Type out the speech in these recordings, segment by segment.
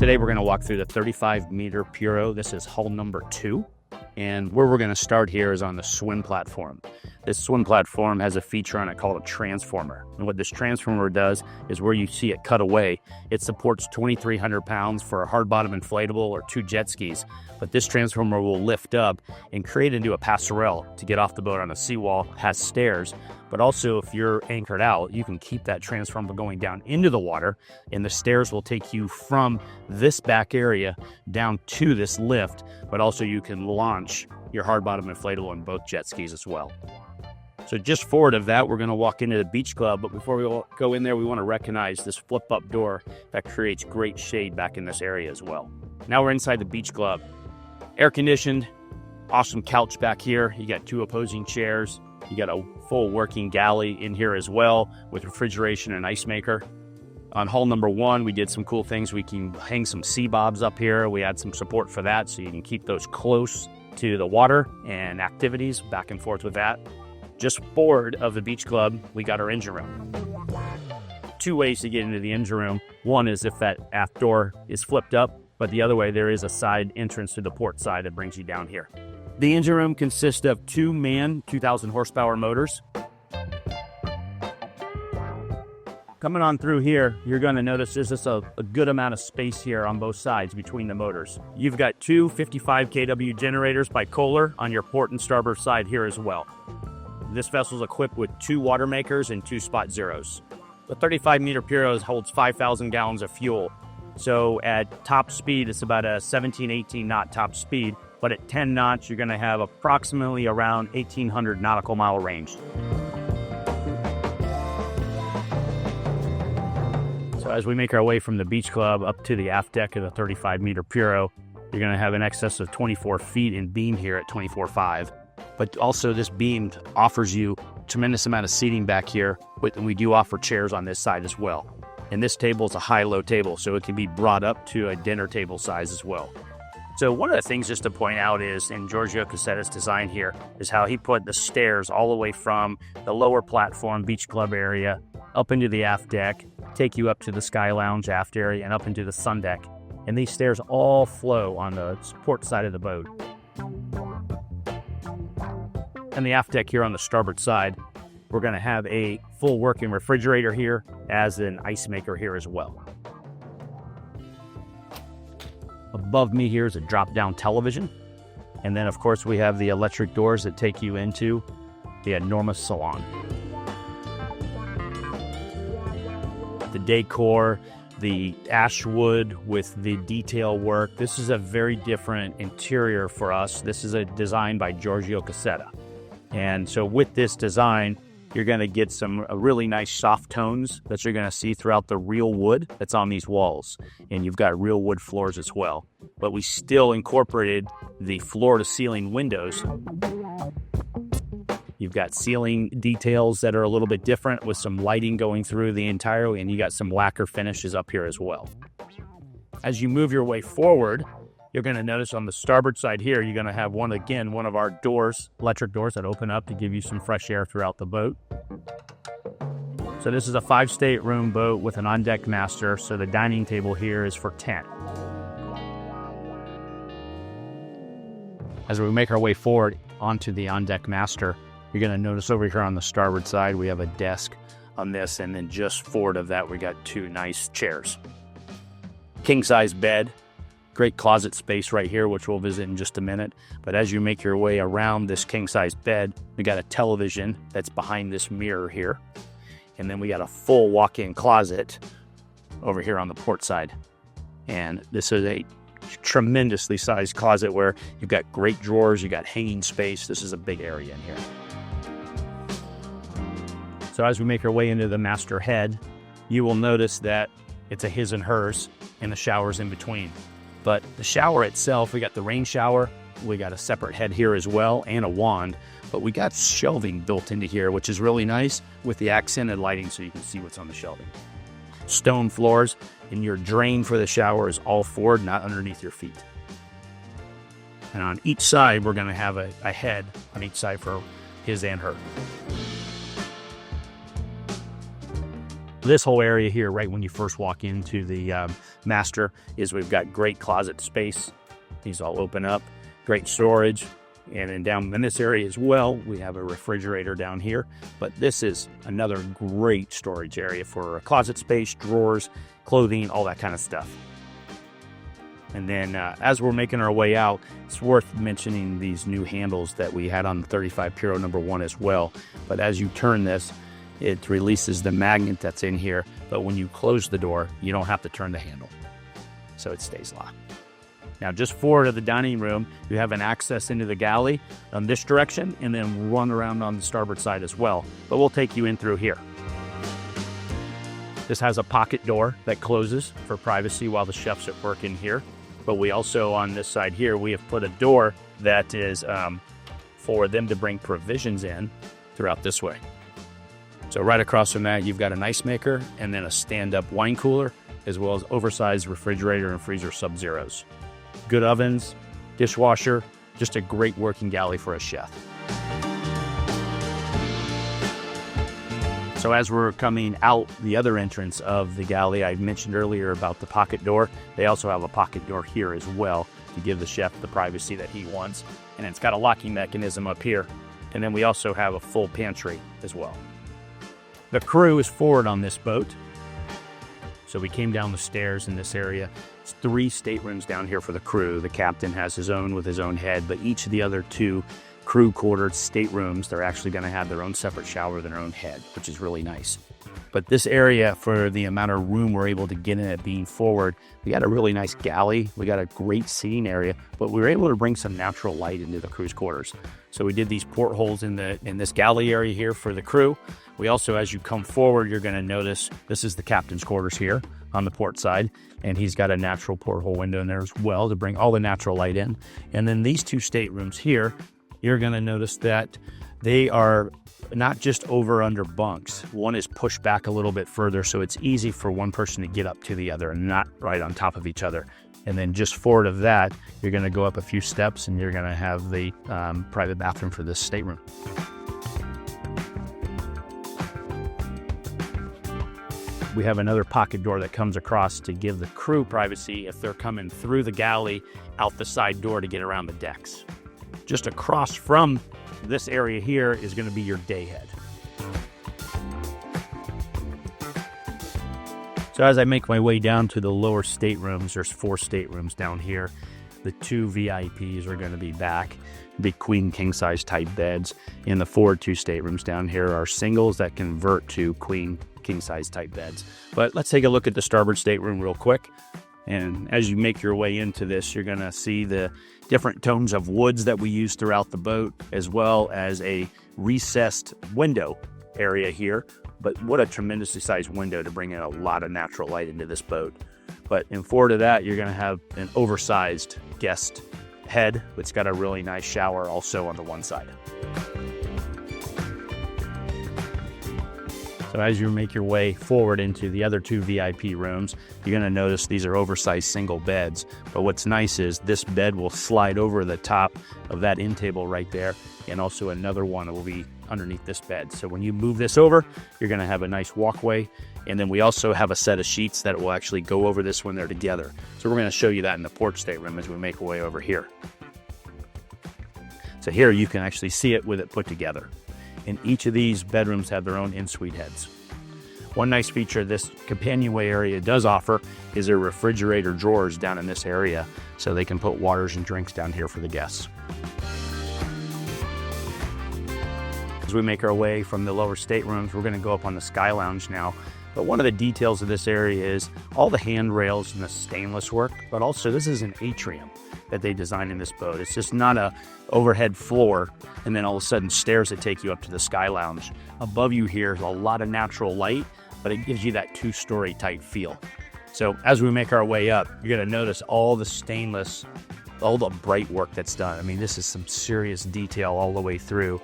Today we're going to walk through the 35m Puro. This is hull number 2. And where we're going to start here is on the swim platform. This swim platform has a feature on it called a transformer. And what this transformer does is where you see it cut away, it supports 2,300 pounds for a hard bottom inflatable or 2 jet skis. But this transformer will lift up and create into a passerelle to get off the boat on a seawall, has stairs. But also if you're anchored out, you can keep that transformer going down into the water, and the stairs will take you from this back area down to this lift, but also you can launch your hard bottom inflatable on both jet skis as well. So just forward of that, we're going to walk into the beach club, but before we go in there, we want to recognize this flip-up door that creates great shade back in this area as well. Now we're inside the beach club. Air-conditioned, awesome couch back here. You got 2 opposing chairs. You got a full working galley in here as well with refrigeration and ice maker. On hull number 1, we did some cool things. We can hang some sea bobs up here. We had some support for that, so you can keep those close to the water and activities back and forth with that. Just forward of the beach club, we got our engine room. 2 ways to get into the engine room. One is if that aft door is flipped up, but the other way, there is a side entrance to the port side that brings you down here. The engine room consists of 2 MAN 2,000 horsepower motors. Coming on through here, you're going to notice there's just a good amount of space here on both sides between the motors. You've got 2 55 kW generators by Kohler on your port and starboard side here as well. This vessel is equipped with 2 water makers and 2 spot zeros. The 35m Puro holds 5,000 gallons of fuel. So at top speed, it's about a 17, 18 knot top speed. But at 10 knots, you're going to have approximately around 1,800 nautical mile range. So as we make our way from the beach club up to the aft deck of the 35m Puro, you're going to have an excess of 24 feet in beam here at 24.5. But also this beam offers you a tremendous amount of seating back here, and we do offer chairs on this side as well. And this table is a high-low table, so it can be brought up to a dinner table size as well. So one of the things just to point out is, in Giorgio Cassetta's design here, is how he put the stairs all the way from the lower platform beach club area up into the aft deck, take you up to the sky lounge aft area and up into the sun deck. And these stairs all flow on the port side of the boat. And the aft deck here on the starboard side, we're going to have a full working refrigerator here as an ice maker here as well. Above me here is a drop-down television. And then, of course, we have the electric doors that take you into the enormous salon. The decor, the ash wood with the detail work. This is a very different interior for us. This is a design by Giorgio Cassetta. And so with this design, you're going to get some really nice soft tones that you're going to see throughout the real wood that's on these walls. And you've got real wood floors as well. But we still incorporated the floor-to-ceiling windows. You've got ceiling details that are a little bit different with some lighting going through the entire, and you got some lacquer finishes up here as well. As you move your way forward, you're going to notice on the starboard side here, you're going to have one of our doors, electric doors that open up to give you some fresh air throughout the boat. So this is a 5-stateroom boat with an on-deck master, so the dining table here is for 10. As we make our way forward onto the on-deck master, you're going to notice over here on the starboard side, we have a desk on this, and then just forward of that, we got 2 nice chairs. King-size bed. Great closet space right here, which we'll visit in just a minute. But as you make your way around this king-size bed, we got a television that's behind this mirror here. And then we got a full walk-in closet over here on the port side. And this is a tremendously sized closet where you've got great drawers, you got hanging space. This is a big area in here. So as we make our way into the master head, you will notice that it's a his and hers, and the shower's in between. But the shower itself, we got the rain shower, we got a separate head here as well, and a wand. But we got shelving built into here, which is really nice with the accented lighting so you can see what's on the shelving. Stone floors, and your drain for the shower is all forward, not underneath your feet. And on each side, we're going to have a head on each side for his and her. This whole area here, right when you first walk into the master, is we've got great closet space. These all open up, great storage. And then down in this area as well, we have a refrigerator down here. But this is another great storage area for closet space, drawers, clothing, all that kind of stuff. And then as we're making our way out, it's worth mentioning these new handles that we had on the 35 Puro number 1 as well. But as you turn this, it releases the magnet that's in here. But when you close the door, you don't have to turn the handle. So it stays locked. Now, just forward of the dining room, you have an access into the galley on this direction and then run around on the starboard side as well. But we'll take you in through here. This has a pocket door that closes for privacy while the chef's at work in here. But we also, on this side here, we have put a door that is for them to bring provisions in throughout this way. So right across from that, you've got an ice maker and then a stand-up wine cooler, as well as oversized refrigerator and freezer sub-zeros. Good ovens, dishwasher, just a great working galley for a chef. So as we're coming out the other entrance of the galley, I mentioned earlier about the pocket door. They also have a pocket door here as well to give the chef the privacy that he wants. And it's got a locking mechanism up here. And then we also have a full pantry as well. The crew is forward on this boat. So we came down the stairs in this area. It's 3 staterooms down here for the crew. The captain has his own with his own head, but each of the other 2 crew quartered staterooms, they're actually going to have their own separate shower with their own head, which is really nice. But this area, for the amount of room we're able to get in it being forward, we got a really nice galley. We got a great seating area, but we were able to bring some natural light into the crew's quarters. So we did these portholes in this galley area here for the crew. We also, as you come forward, you're going to notice this is the captain's quarters here on the port side, and he's got a natural porthole window in there as well to bring all the natural light in. And then these 2 staterooms here, you're going to notice that they are not just over under bunks. One is pushed back a little bit further, so it's easy for one person to get up to the other and not right on top of each other. And then just forward of that, you're going to go up a few steps and you're going to have the private bathroom for this stateroom. We have another pocket door that comes across to give the crew privacy if they're coming through the galley out the side door to get around the decks. Just across from this area here is going to be your day head. So as I make my way down to the lower staterooms, there's 4 staterooms down here. The 2 VIPs are going to be back, big queen king size type beds. And the forward 2 staterooms down here are singles that convert to queen king size type beds. But let's take a look at the starboard stateroom real quick. And as you make your way into this, you're going to see the different tones of woods that we use throughout the boat, as well as a recessed window area here. But what a tremendously sized window to bring in a lot of natural light into this boat. But in forward of that, you're going to have an oversized guest head, which got a really nice shower also on the one side. So as you make your way forward into the other 2 VIP rooms, you're going to notice these are oversized single beds. But what's nice is this bed will slide over the top of that end table right there, and also another one will be underneath this bed. So when you move this over, you're going to have a nice walkway. And then we also have a set of sheets that will actually go over this when they're together. So we're going to show you that in the port stateroom as we make our way over here. So here you can actually see it with it put together. And each of these bedrooms have their own in-suite heads. One nice feature this companionway area does offer is their refrigerator drawers down in this area, so they can put waters and drinks down here for the guests. As we make our way from the lower staterooms, we're going to go up on the Sky Lounge now. But one of the details of this area is all the handrails and the stainless work, but also this is an atrium that they designed in this boat. It's just not a overhead floor and then all of a sudden stairs that take you up to the Sky Lounge. Above you here is a lot of natural light, but it gives you that 2-story type feel. So as we make our way up, you're going to notice all the stainless, all the bright work that's done. I mean, this is some serious detail all the way through.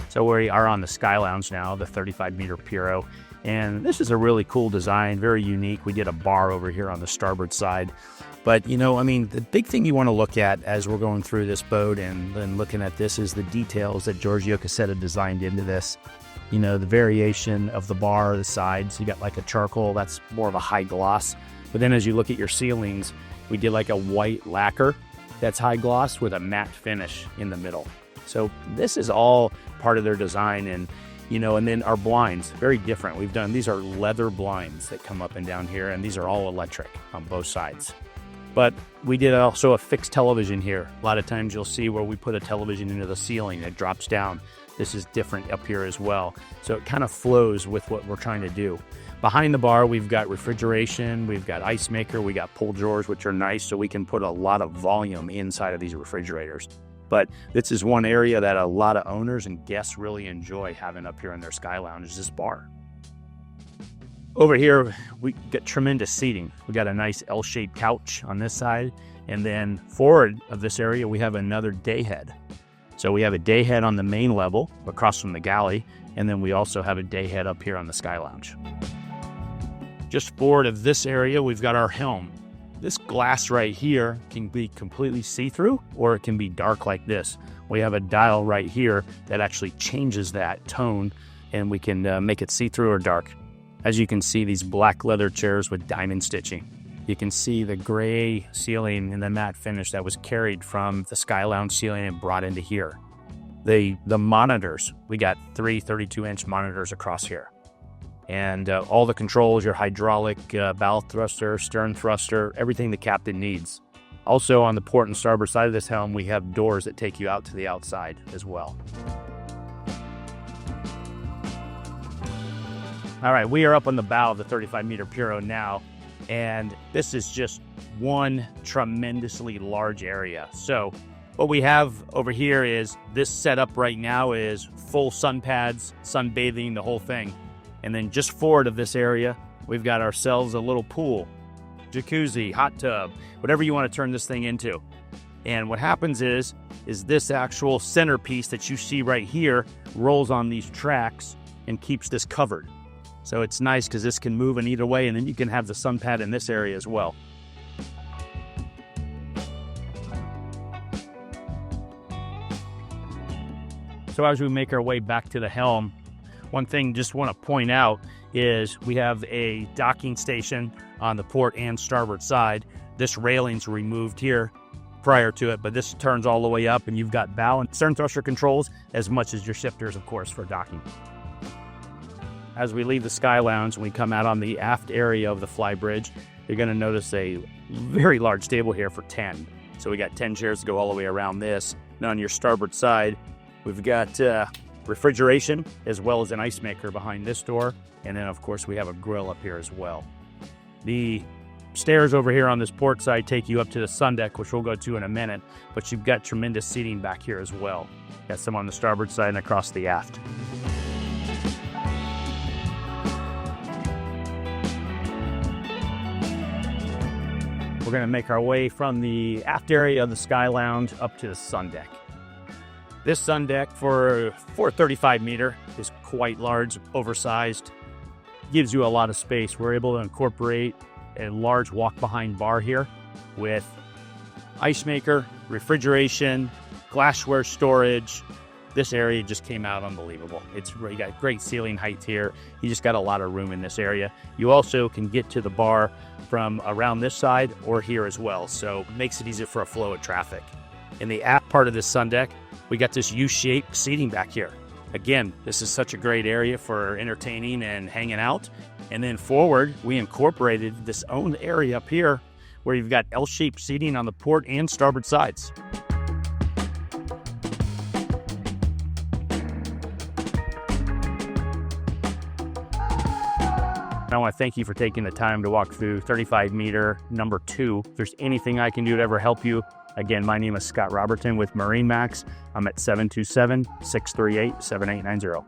So we are on the Sky Lounge now, the 35m Puro. And this is a really cool design, very unique. We did a bar over here on the starboard side. But, you know, I mean, the big thing you want to look at as we're going through this boat and then looking at this is the details that Giorgio Cassetta designed into this. you know, the variation of the bar, the sides. You got like a charcoal, that's more of a high gloss. But then as you look at your ceilings, we did like a white lacquer that's high gloss with a matte finish in the middle. So this is all part of their design. And, you know, and then our blinds, very different. We've done, these are leather blinds that come up and down here, and these are all electric on both sides. But we did also a fixed television here. A lot of times you'll see where we put a television into the ceiling, it drops down. This is different up here as well. So it kind of flows with what we're trying to do. Behind the bar, we've got refrigeration, we've got ice maker, we got pull drawers, which are nice, so we can put a lot of volume inside of these refrigerators. But this is one area that a lot of owners and guests really enjoy having up here in their Sky Lounge, is this bar. Over here, we got tremendous seating. We got a nice L-shaped couch on this side, and then forward of this area, we have another day head. So we have a day head on the main level across from the galley, and then we also have a day head up here on the Sky Lounge. Just forward of this area, we've got our helm. This glass right here can be completely see-through, or it can be dark like this. We have a dial right here that actually changes that tone, and we can make it see-through or dark. As you can see, these black leather chairs with diamond stitching. You can see the gray ceiling and the matte finish that was carried from the Sky Lounge ceiling and brought into here. The monitors, we got 3 32-inch monitors across here. And all the controls, your hydraulic bow thruster, stern thruster, everything the captain needs. Also on the port and starboard side of this helm, we have doors that take you out to the outside as well. All right, we are up on the bow of the 35m Puro now, and this is just one tremendously large area. So what we have over here is this setup right now is full sun pads, sunbathing, the whole thing. And then just forward of this area, we've got ourselves a little pool, jacuzzi, hot tub, whatever you want to turn this thing into. And what happens is this actual centerpiece that you see right here rolls on these tracks and keeps this covered. So it's nice because this can move in either way, and then you can have the sun pad in this area as well. So as we make our way back to the helm, one thing just want to point out is we have a docking station on the port and starboard side. This railing's removed here prior to it, but this turns all the way up, and you've got bow and stern thruster controls as much as your shifters, of course, for docking. As we leave the Sky Lounge and we come out on the aft area of the flybridge, you're going to notice a very large table here for 10. So we got 10 chairs to go all the way around this. And on your starboard side, we've got refrigeration as well as an ice maker behind this door, and then of course we have a grill up here as well. The stairs over here on this port side take you up to the sun deck, which we'll go to in a minute, but you've got tremendous seating back here as well. Got some on the starboard side and across the aft. We're going to make our way from the aft area of the Sky Lounge up to the sun deck. This sun deck for 35m is quite large, oversized, gives you a lot of space. We're able to incorporate a large walk-behind bar here with ice maker, refrigeration, glassware storage. This area just came out unbelievable. You got great ceiling height here. You just got a lot of room in this area. You also can get to the bar from around this side or here as well, so it makes it easier for a flow of traffic. In the aft part of this sun deck, we got this U-shaped seating back here. Again, this is such a great area for entertaining and hanging out. And then forward, we incorporated this own area up here where you've got L-shaped seating on the port and starboard sides. I want to thank you for taking the time to walk through 35m number 2. If there's anything I can do to ever help you, again, my name is Scott Roberton with MarineMax. I'm at 727-638-7890.